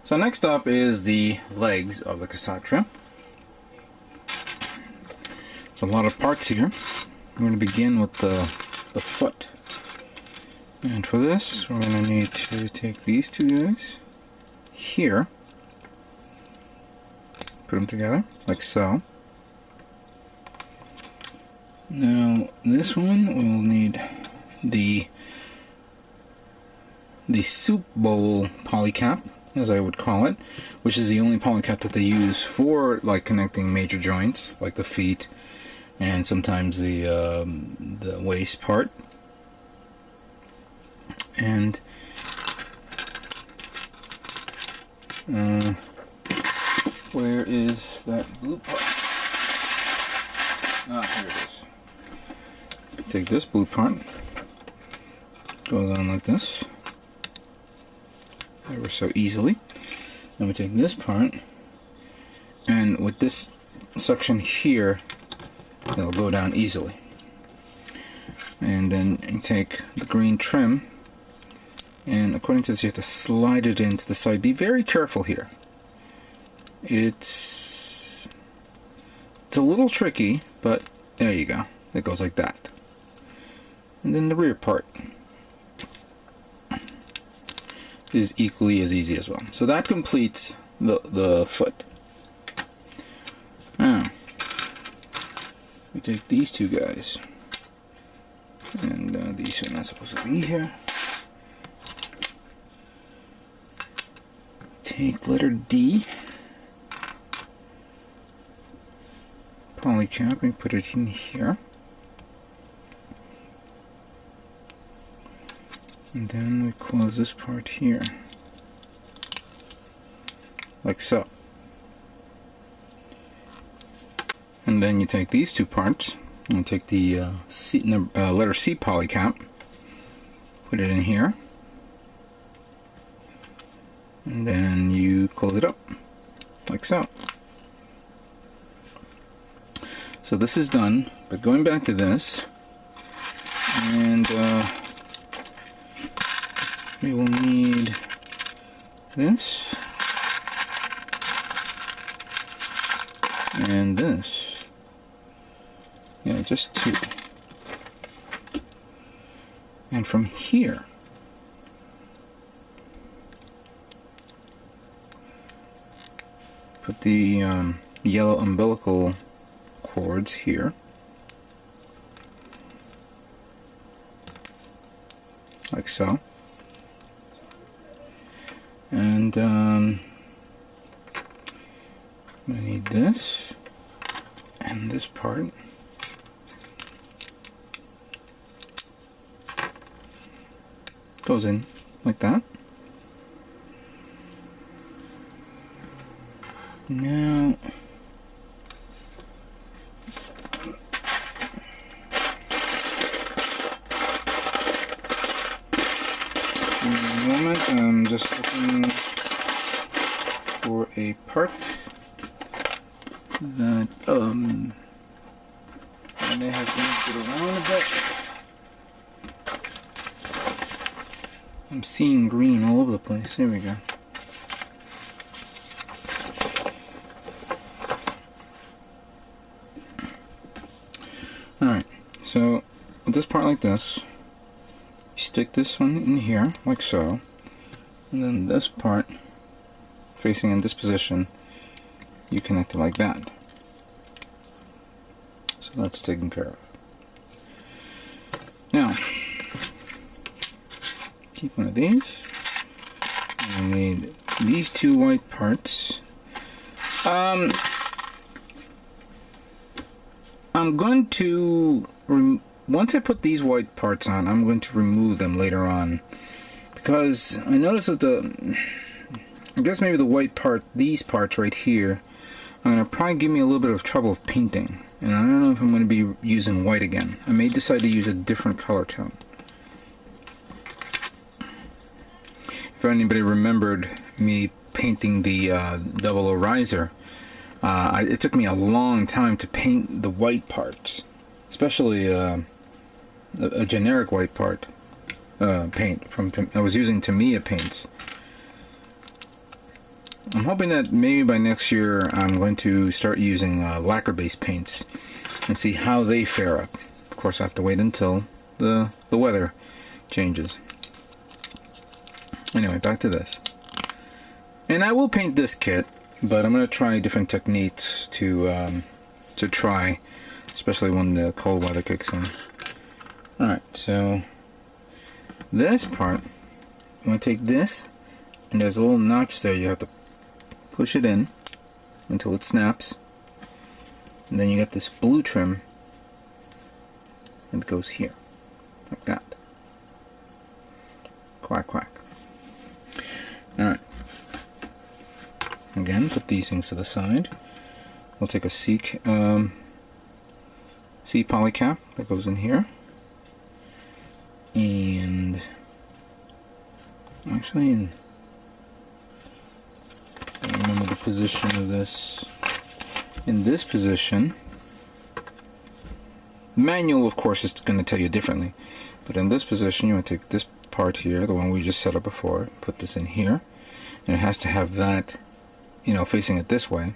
So next up is the legs of the Kshatriya. It's a lot of parts here. I'm going to begin with the foot. And for this, we're going to need to take these two guys here, put them together like so. Now this one will need the soup bowl polycap, as I would call it, which is the only polycap that they use for like connecting major joints like the feet and sometimes the waist part. And where is that blue part? Ah, here it is. Take this blue part, goes on like this, ever so easily. Then we take this part, and with this section here, it'll go down easily. And then you take the green trim, and according to this, you have to slide it into the side. Be very careful here. It's a little tricky, but there you go. It goes like that. And then the rear part is equally as easy as well. So that completes the foot. Now, we take these two guys, and these are not supposed to be here. Take letter D, polycap, and put it in here. And then we close this part here, like so. And then you take these two parts, and take the letter C polycap, put it in here, and then you close it up, like so. So this is done, but going back to this, and we will need this, and this. Yeah, just two. And from here, put the yellow umbilical cords here, like so. And I need this and this part. Goes in like that. Now, in a moment, I'm just looking for a part that I may have moved it around a bit. I'm seeing green all over the place. Here we go. Alright, so with this part like this, you stick this one in here, like so, and then this part, facing in this position, you connect it like that. So that's taken care of. Now, keep one of these. I need these two white parts. I'm going to, once I put these white parts on, I'm going to remove them later on, because I noticed that I guess maybe the white part, these parts right here, are going to probably give me a little bit of trouble of painting, and I don't know if I'm going to be using white again. I may decide to use a different color tone. If anybody remembered me painting the double O riser, it took me a long time to paint the white parts, especially a generic white part paint from I was using Tamiya paints. I'm hoping that maybe by next year I'm going to start using lacquer-based paints and see how they fare up. Of course, I have to wait until the weather changes. Anyway, back to this. And I will paint this kit, but I'm going to try different techniques to try, especially when the cold weather kicks in. Alright, so this part, I'm going to take this, and there's a little notch there. You have to push it in until it snaps. And then you get this blue trim, and it goes here, like that. Quack, quack. Alright. Again, put these things to the side. We'll take a C polycap that goes in here. And actually, I don't remember the position of this. In this position, the manual, of course, is going to tell you differently. But in this position, you want to take this part here, the one we just set up before, put this in here. And it has to have that, you know, facing it this way.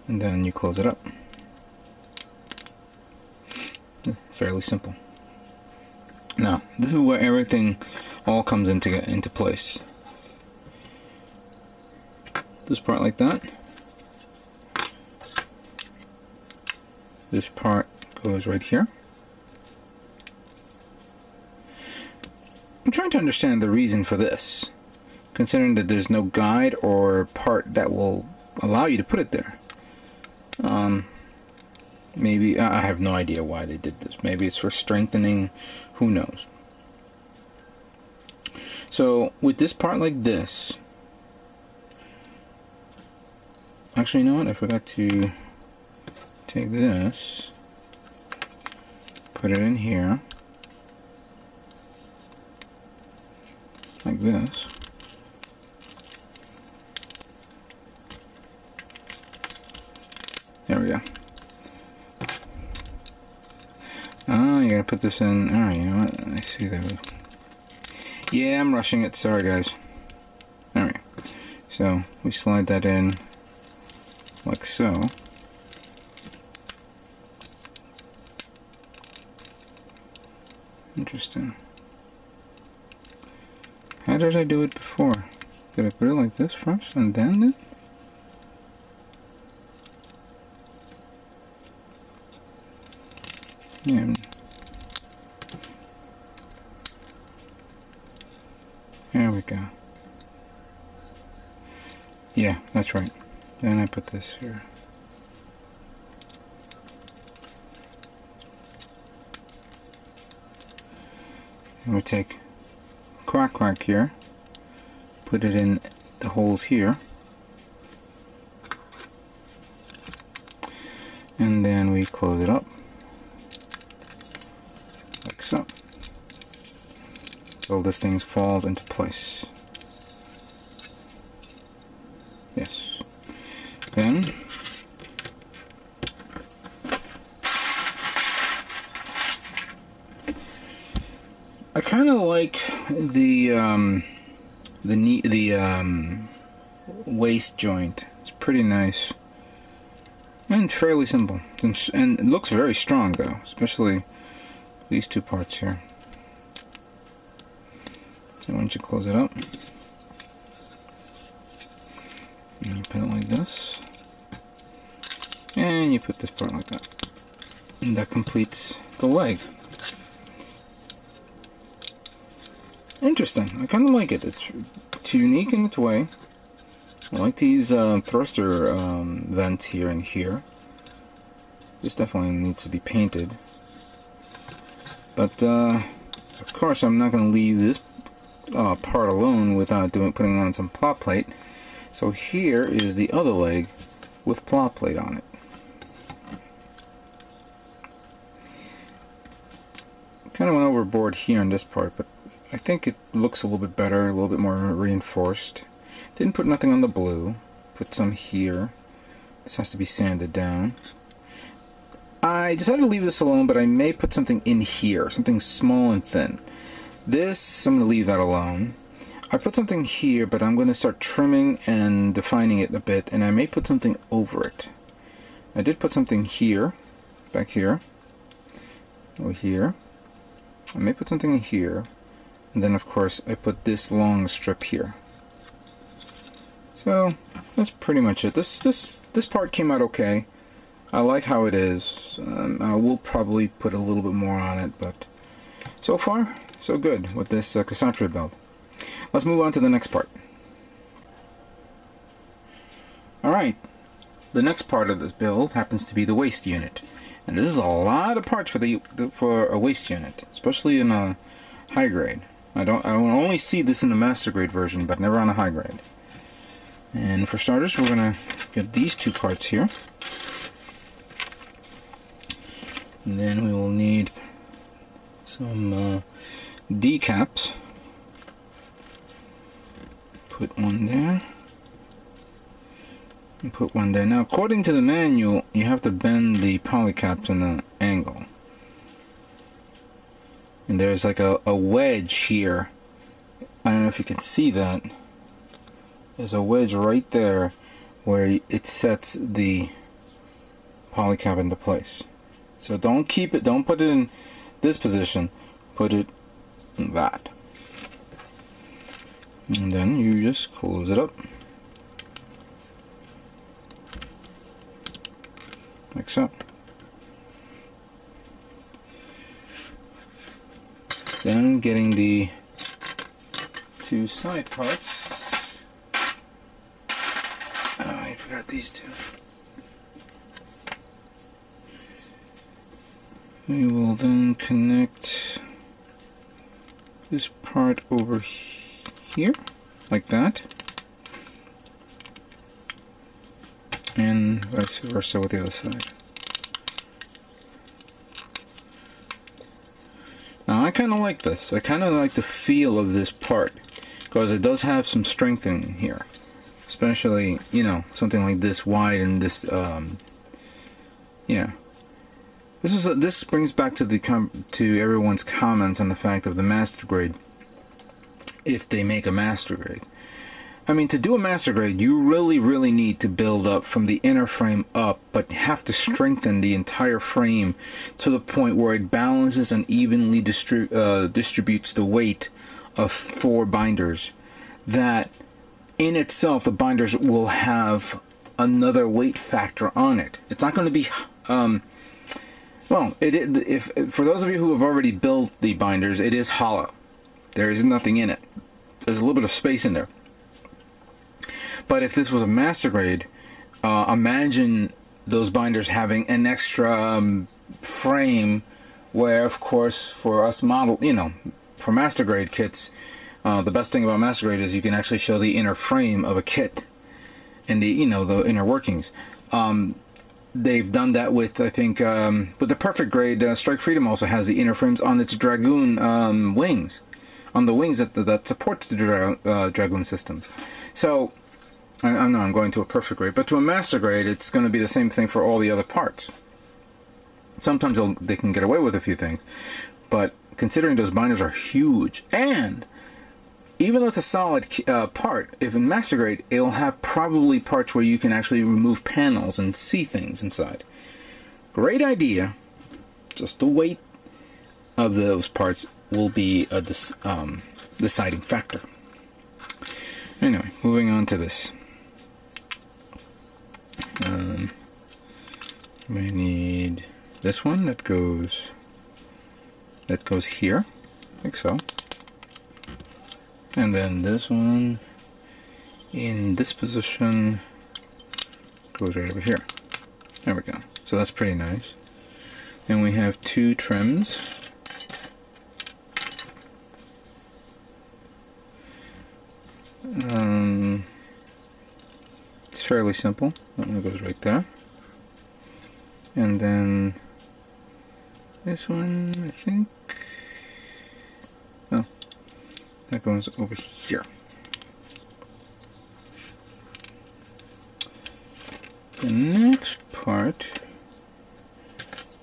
And then you close it up. Fairly simple. Now, this is where everything all comes into place. This part like that. This part goes right here. I'm trying to understand the reason for this, considering that there's no guide or part that will allow you to put it there. Maybe, I have no idea why they did this. Maybe it's for strengthening, who knows. So, with this part like this, actually, you know what, I forgot to take this, put it in here, like this. There we go. Oh, you gotta put this in. Alright, you know what? I see there. Yeah, I'm rushing it. Sorry, guys. Alright. So, we slide that in like so. Interesting. How did I do it before? Did I put it like this first and then it? Yeah. There we go. Yeah, that's right. Then I put this here. And we take quack quack here, put it in the holes here, and then we close it up. So this thing falls into place. Yes. Then I kind of like the waist joint. It's pretty nice and fairly simple, and it looks very strong though, especially these two parts here. So once you close it up, and you put it like this, and you put this part like that, and that completes the leg. Interesting. I kind of like it. It's unique in its way. I like these thruster vents here and here. This definitely needs to be painted. But of course, I'm not going to leave this part alone without putting on some pla-plate. So here is the other leg with pla-plate on it. Kind of went overboard here in this part, but I think it looks a little bit better, a little bit more reinforced. Didn't put nothing on the blue. Put some here. This has to be sanded down. I decided to leave this alone, but I may put something in here, something small and thin. This, I'm going to leave that alone. I put something here, but I'm going to start trimming and defining it a bit, and I may put something over it. I did put something here, back here, or here. I may put something here, and then of course I put this long strip here. So that's pretty much it. This part came out okay. I like how it is. I will probably put a little bit more on it, but so far so good with this Kshatriya build. Let's move on to the next part. Alright, the next part of this build happens to be the waist unit. And this is a lot of parts for a waist unit, especially in a high grade. I only see this in the master grade version, but never on a high grade. And for starters, we're going to get these two parts here. And then we will need some decaps. Put one there. And put one there. Now, according to the manual, you have to bend the polycaps in an angle. And there's like a wedge here. I don't know if you can see that. There's a wedge right there where it sets the polycap into place. So don't put it in this position, put it in that. And then you just close it up. Like so. Then getting the two side parts. Oh, I forgot these two. We will then connect this part over here, like that. And vice versa with the other side. Now I kind of like this. I kind of like the feel of this part because it does have some strengthening here, especially, you know, something like this wide and this yeah. This brings back to everyone's comments on the fact of the master grade. If they make a master grade, I mean, to do a master grade, you really need to build up from the inner frame up, but have to strengthen the entire frame to the point where it balances and evenly distributes the weight of 4 binders. That in itself, the binders will have another weight factor on it. It's not going to be well, if for those of you who have already built the binders, it is hollow. There is nothing in it. There's a little bit of space in there. But if this was a master grade, imagine those binders having an extra frame where, of course, for us for master grade kits, the best thing about master grade is you can actually show the inner frame of a kit and the inner workings. They've done that with, I think, with the perfect grade. Strike Freedom also has the inner frames on its Dragoon wings, on the wings that supports the Dragoon systems. So, I know I'm going to a perfect grade, but to a master grade, it's going to be the same thing for all the other parts. Sometimes they can get away with a few things, but considering those binders are huge, and even though it's a solid part, if in master grade, it'll have probably parts where you can actually remove panels and see things inside. Great idea. Just the weight of those parts will be a deciding factor. Anyway, moving on to this. We need this one that goes here, like so. And then this one in this position goes right over here. There we go. So that's pretty nice. And we have 2 trims. It's fairly simple. That one goes right there. And then this one, I think, oh, that goes over here. The next part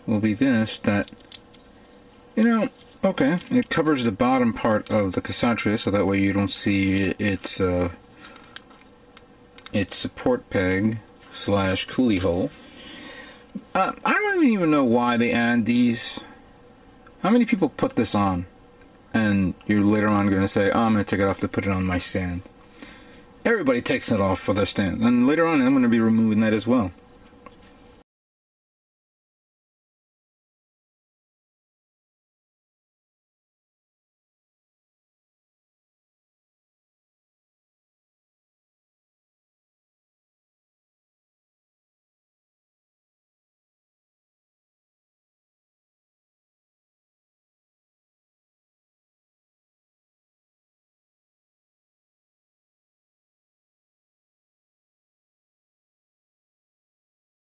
will be this, that You know, okay, it covers the bottom part of the Kshatriya, so that way you don't see its support peg slash coolie hole. I don't even know why they add these. How many people put this on? And you're later on going to say, oh, I'm going to take it off to put it on my stand. Everybody takes it off for their stand. And later on, I'm going to be removing that as well.